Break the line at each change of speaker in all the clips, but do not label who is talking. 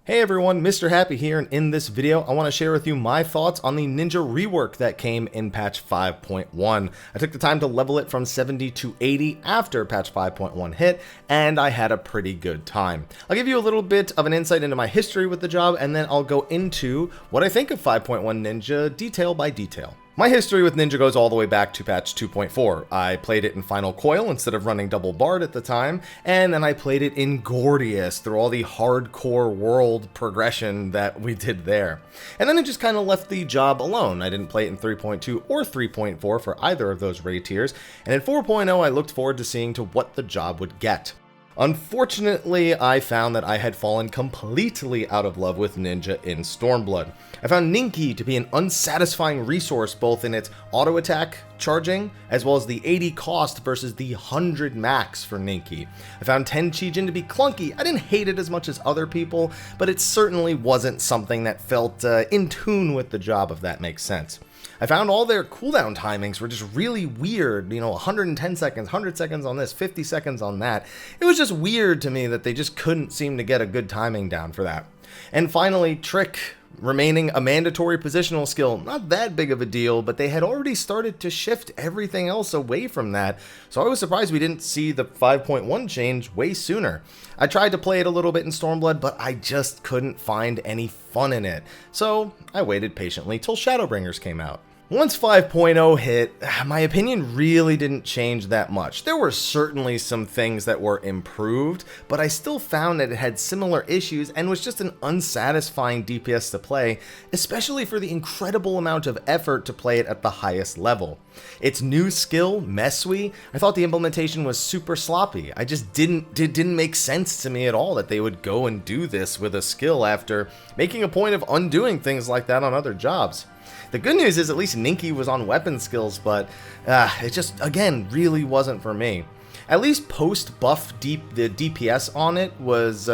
Hey everyone, Mr. Happy here, and in this video I want to share with you my thoughts on the Ninja rework that came in patch 5.1. I took the time to level it from 70 to 80 after patch 5.1 hit, and I had a pretty good time. I'll give you a little bit of an insight into my history with the job, and then I'll go into what I think of 5.1 Ninja detail by detail. My history with Ninja goes all the way back to patch 2.4. I played it in Final Coil instead of running Double Bard at the time, and then I played it in Gordius through all the hardcore world progression that we did there. And then I just kind of left the job alone. I didn't play it in 3.2 or 3.4 for either of those raid tiers, and in 4.0 I looked forward to seeing to what the job would get. Unfortunately, I found that I had fallen completely out of love with Ninja in Stormblood. I found Ninki to be an unsatisfying resource both in its auto attack charging, as well as the 80 cost versus the 100 max for Ninki. I found Tenchi-Jin to be clunky. I didn't hate it as much as other people, but it certainly wasn't something that felt in tune with the job, if that makes sense. I found all their cooldown timings were just really weird, 110 seconds, 100 seconds on this, 50 seconds on that. It was just weird to me that they just couldn't seem to get a good timing down for that. And finally, Trick remaining a mandatory positional skill, not that big of a deal, but they had already started to shift everything else away from that, so I was surprised we didn't see the 5.1 change way sooner. I tried to play it a little bit in Stormblood, but I just couldn't find any fun in it, so I waited patiently till Shadowbringers came out. Once 5.0 hit, my opinion really didn't change that much. There were certainly some things that were improved, but I still found that it had similar issues and was just an unsatisfying DPS to play, especially for the incredible amount of effort to play it at the highest level. Its new skill, Mesui, I thought the implementation was super sloppy. I just didn't make sense to me at all that they would go and do this with a skill after making a point of undoing things like that on other jobs. The good news is at least Ninki was on weapon skills, but it just, again, really wasn't for me. At least post-buff the DPS on it was,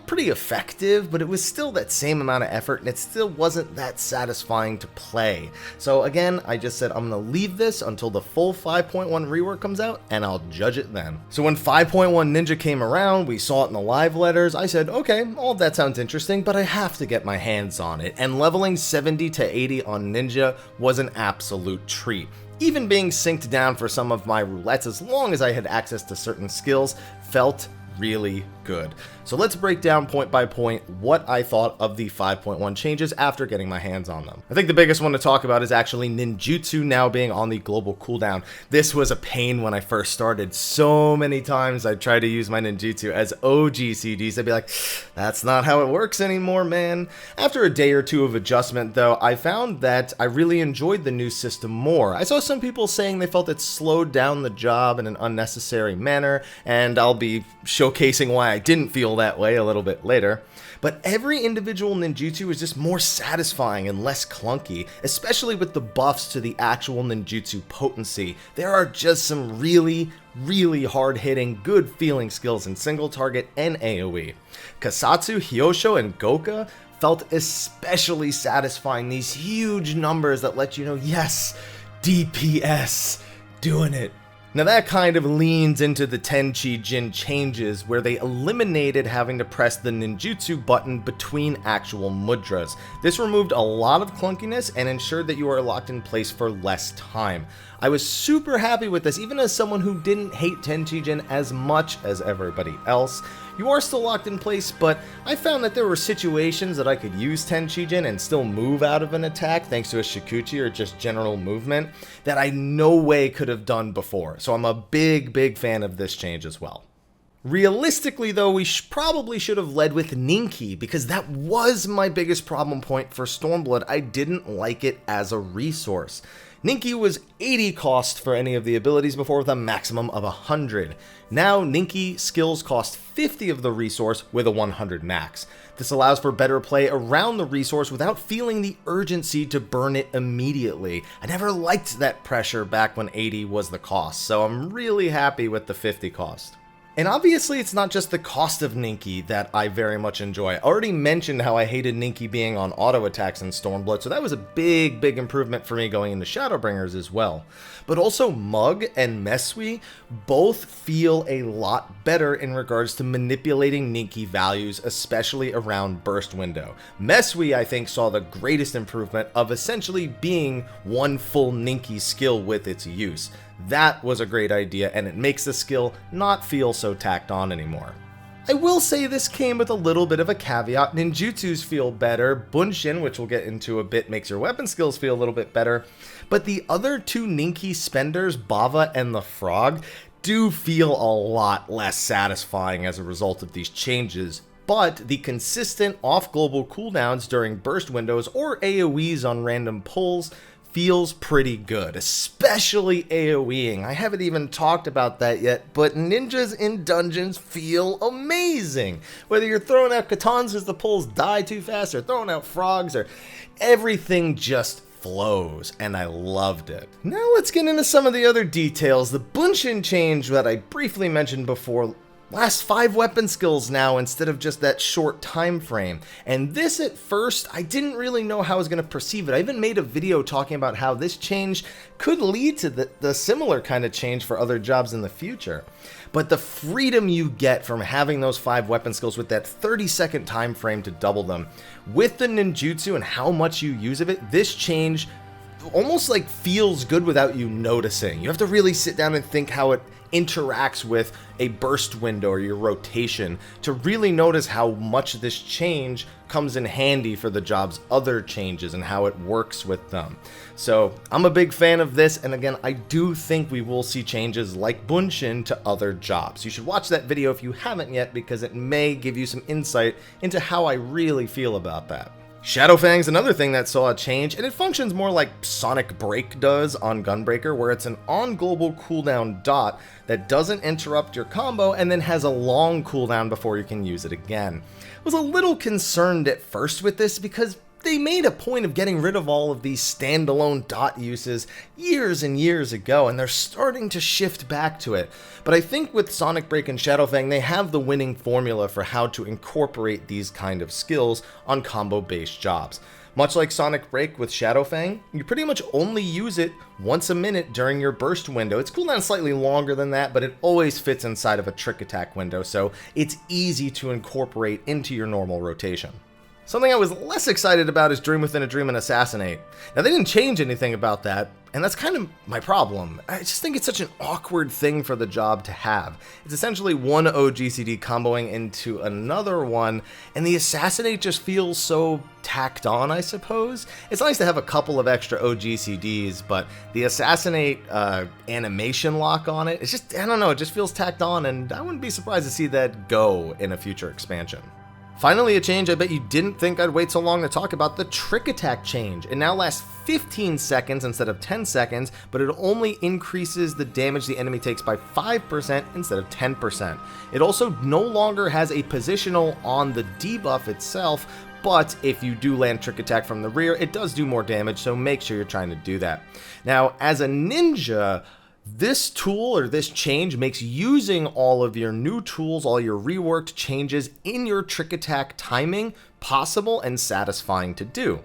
pretty effective, but it was still that same amount of effort, and it still wasn't that satisfying to play. So again, I just said I'm going to leave this until the full 5.1 rework comes out, and I'll judge it then. So when 5.1 Ninja came around, we saw it in the live letters, I said, okay, all of that sounds interesting, but I have to get my hands on it, and leveling 70 to 80 on Ninja was an absolute treat. Even being synced down for some of my roulettes, as long as I had access to certain skills, felt really good. So let's break down point by point what I thought of the 5.1 changes after getting my hands on them. I think the biggest one to talk about is actually ninjutsu now being on the global cooldown. This was a pain when I first started. So many times I tried to use my ninjutsu as OG CDs. I'd be like, that's not how it works anymore, man. After a day or two of adjustment though, I found that I really enjoyed the new system more. I saw some people saying they felt it slowed down the job in an unnecessary manner, and I'll be showcasing why I didn't feel that way a little bit later. But every individual ninjutsu is just more satisfying and less clunky, especially with the buffs to the actual ninjutsu potency. There are just some really hard-hitting, good-feeling skills in single target and AoE. Kasatsu, Hyosho, and Goka felt especially satisfying, these huge numbers that let you know, yes, DPS, doing it. Now that kind of leans into the Tenchi-Jin changes where they eliminated having to press the ninjutsu button between actual mudras. This removed a lot of clunkiness and ensured that you are locked in place for less time. I was super happy with this, even as someone who didn't hate Tenchi-Jin as much as everybody else. You are still locked in place, but I found that there were situations that I could use Tenchi-Jin and still move out of an attack thanks to a Shikuchi or just general movement that I no way could have done before. So I'm a big fan of this change as well. Realistically though, we probably should have led with Ninki, because that was my biggest problem point for Stormblood. I didn't like it as a resource. Ninki was 80 cost for any of the abilities before with a maximum of 100. Now Ninki skills cost 50 of the resource with a 100 max. This allows for better play around the resource without feeling the urgency to burn it immediately. I never liked that pressure back when 80 was the cost, so I'm really happy with the 50 cost. And obviously it's not just the cost of Ninki that I very much enjoy. I already mentioned how I hated Ninki being on auto attacks in Stormblood, so that was a big improvement for me going into Shadowbringers as well. But also Mug and Mesui both feel a lot better in regards to manipulating Ninki values, especially around burst window. Mesui, I think, saw the greatest improvement of essentially being one full Ninki skill with its use. That was a great idea, and it makes the skill not feel so tacked on anymore. I will say this came with a little bit of a caveat. Ninjutsus feel better. Bunshin, which we'll get into a bit, makes your weapon skills feel a little bit better. But the other two Ninki spenders, Bava and the Frog, do feel a lot less satisfying as a result of these changes. But the consistent off-global cooldowns during burst windows or AoEs on random pulls feels pretty good, especially AoEing. I haven't even talked about that yet, but ninjas in dungeons feel amazing. Whether you're throwing out katans as the pulls die too fast, or throwing out frogs, or everything just flows, and I loved it. Now let's get into some of the other details. The Bunshin change that I briefly mentioned before lasts 5 weapon skills now instead of just that short time frame. And this at first, I didn't really know how I was going to perceive it. I even made a video talking about how this change could lead to the similar kind of change for other jobs in the future. But the freedom you get from having those 5 weapon skills with that 30-second time frame to double them, with the ninjutsu and how much you use of it, this change almost like feels good without you noticing. You have to really sit down and think how it interacts with a burst window or your rotation to really notice how much this change comes in handy for the job's other changes and how it works with them. So I'm a big fan of this, and again, I do think we will see changes like Bunshin to other jobs. You should watch that video if you haven't yet, because it may give you some insight into how I really feel about that. Shadowfang's another thing that saw a change, and it functions more like Sonic Break does on Gunbreaker, where it's an on-global cooldown dot that doesn't interrupt your combo and then has a long cooldown before you can use it again. I was a little concerned at first with this because they made a point of getting rid of all of these standalone dot uses years and years ago, and they're starting to shift back to it. But I think with Sonic Break and Shadowfang, they have the winning formula for how to incorporate these kind of skills on combo-based jobs. Much like Sonic Break with Shadowfang, you pretty much only use it once a minute during your burst window. Its cooldown is slightly longer than that, but it always fits inside of a trick attack window, so it's easy to incorporate into your normal rotation. Something I was less excited about is Dream Within a Dream and Assassinate. Now, they didn't change anything about that, and that's kind of my problem. I just think it's such an awkward thing for the job to have. It's essentially one OGCD comboing into another one, and the Assassinate just feels so tacked on, I suppose. It's nice to have a couple of extra OGCDs, but the Assassinate animation lock on it, it's just, I don't know, it just feels tacked on, and I wouldn't be surprised to see that go in a future expansion. Finally, a change I bet you didn't think I'd wait so long to talk about: the Trick Attack change. It now lasts 15 seconds instead of 10 seconds, but it only increases the damage the enemy takes by 5% instead of 10%. It also no longer has a positional on the debuff itself, but if you do land Trick Attack from the rear, it does do more damage, so make sure you're trying to do that. Now, as a ninja, this tool or this change makes using all of your new tools, all your reworked changes in your trick attack timing possible and satisfying to do.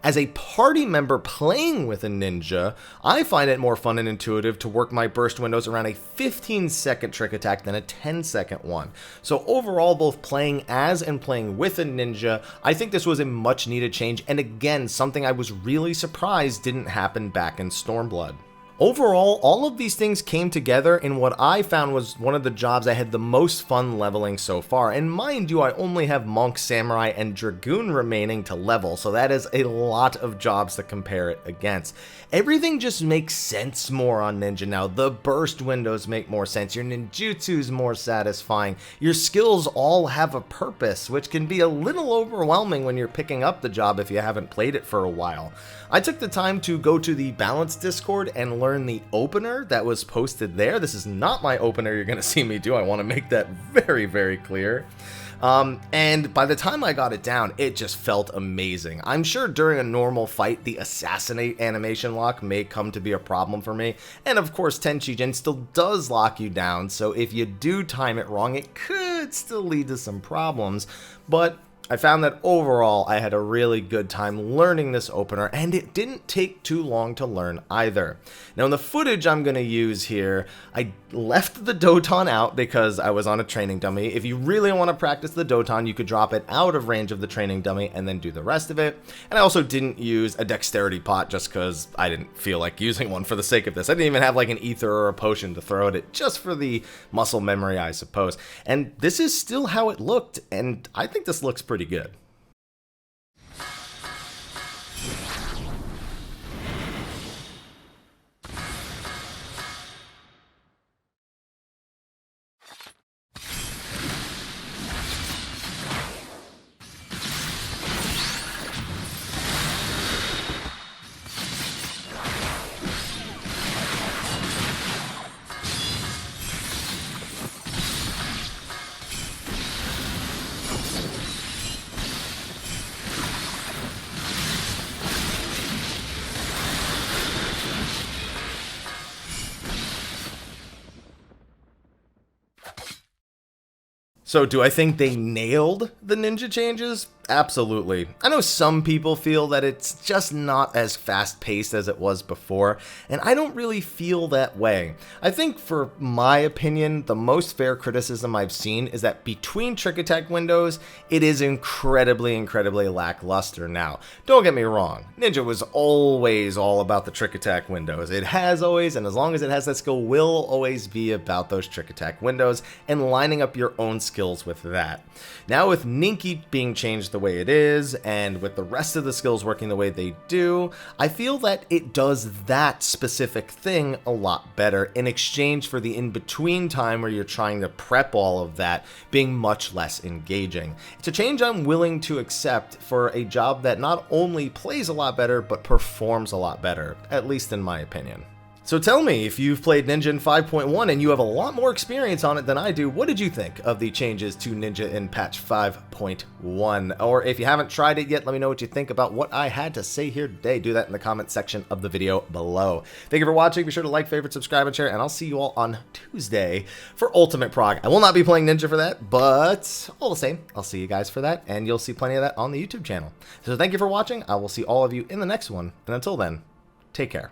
As a party member playing with a ninja, I find it more fun and intuitive to work my burst windows around a 15-second trick attack than a 10-second one. So overall, both playing as and playing with a ninja, I think this was a much needed change, and again, something I was really surprised didn't happen back in Stormblood. Overall, all of these things came together in what I found was one of the jobs I had the most fun leveling so far. And mind you, I only have Monk, Samurai, and Dragoon remaining to level, so that is a lot of jobs to compare it against. Everything just makes sense more on Ninja now. The burst windows make more sense, your ninjutsu's more satisfying, your skills all have a purpose, which can be a little overwhelming when you're picking up the job if you haven't played it for a while. I took the time to go to the Balance Discord and learn learn the opener that was posted there. This is not my opener you're going to see me do. I want to make that very, very clear. And by the time I got it down, it just felt amazing. I'm sure during a normal fight, the assassinate animation lock may come to be a problem for me. And of course, Tenchi-Jin still does lock you down, so if you do time it wrong, it could still lead to some problems. But I found that overall I had a really good time learning this opener, and it didn't take too long to learn either. Now in the footage I'm going to use here, I left the Doton out because I was on a training dummy. If you really want to practice the Doton, you could drop it out of range of the training dummy and then do the rest of it. And I also didn't use a dexterity pot just because I didn't feel like using one for the sake of this. I didn't even have like an ether or a potion to throw at it, just for the muscle memory, I suppose. And this is still how it looked, and I think this looks pretty good. So do I think they nailed the ninja changes? Absolutely. I know some people feel that it's just not as fast-paced as it was before, and I don't really feel that way. I think, for my opinion, the most fair criticism I've seen is that between trick attack windows, it is incredibly lackluster now. Don't get me wrong, Ninja was always all about the trick attack windows. It has always, and as long as it has that skill, will always be about those trick attack windows and lining up your own skills with that. Now with Ninki being changed the way it is, and with the rest of the skills working the way they do, I feel that it does that specific thing a lot better in exchange for the in-between time where you're trying to prep all of that being much less engaging. It's a change I'm willing to accept for a job that not only plays a lot better, but performs a lot better, at least in my opinion. So tell me, if you've played Ninja in 5.1 and you have a lot more experience on it than I do, what did you think of the changes to Ninja in patch 5.1? Or if you haven't tried it yet, let me know what you think about what I had to say here today. Do that in the comment section of the video below. Thank you for watching. Be sure to like, favorite, subscribe, and share, and I'll see you all on Tuesday for Ultimate Prog. I will not be playing Ninja for that, but all the same, I'll see you guys for that, and you'll see plenty of that on the YouTube channel. So thank you for watching. I will see all of you in the next one, and until then, take care.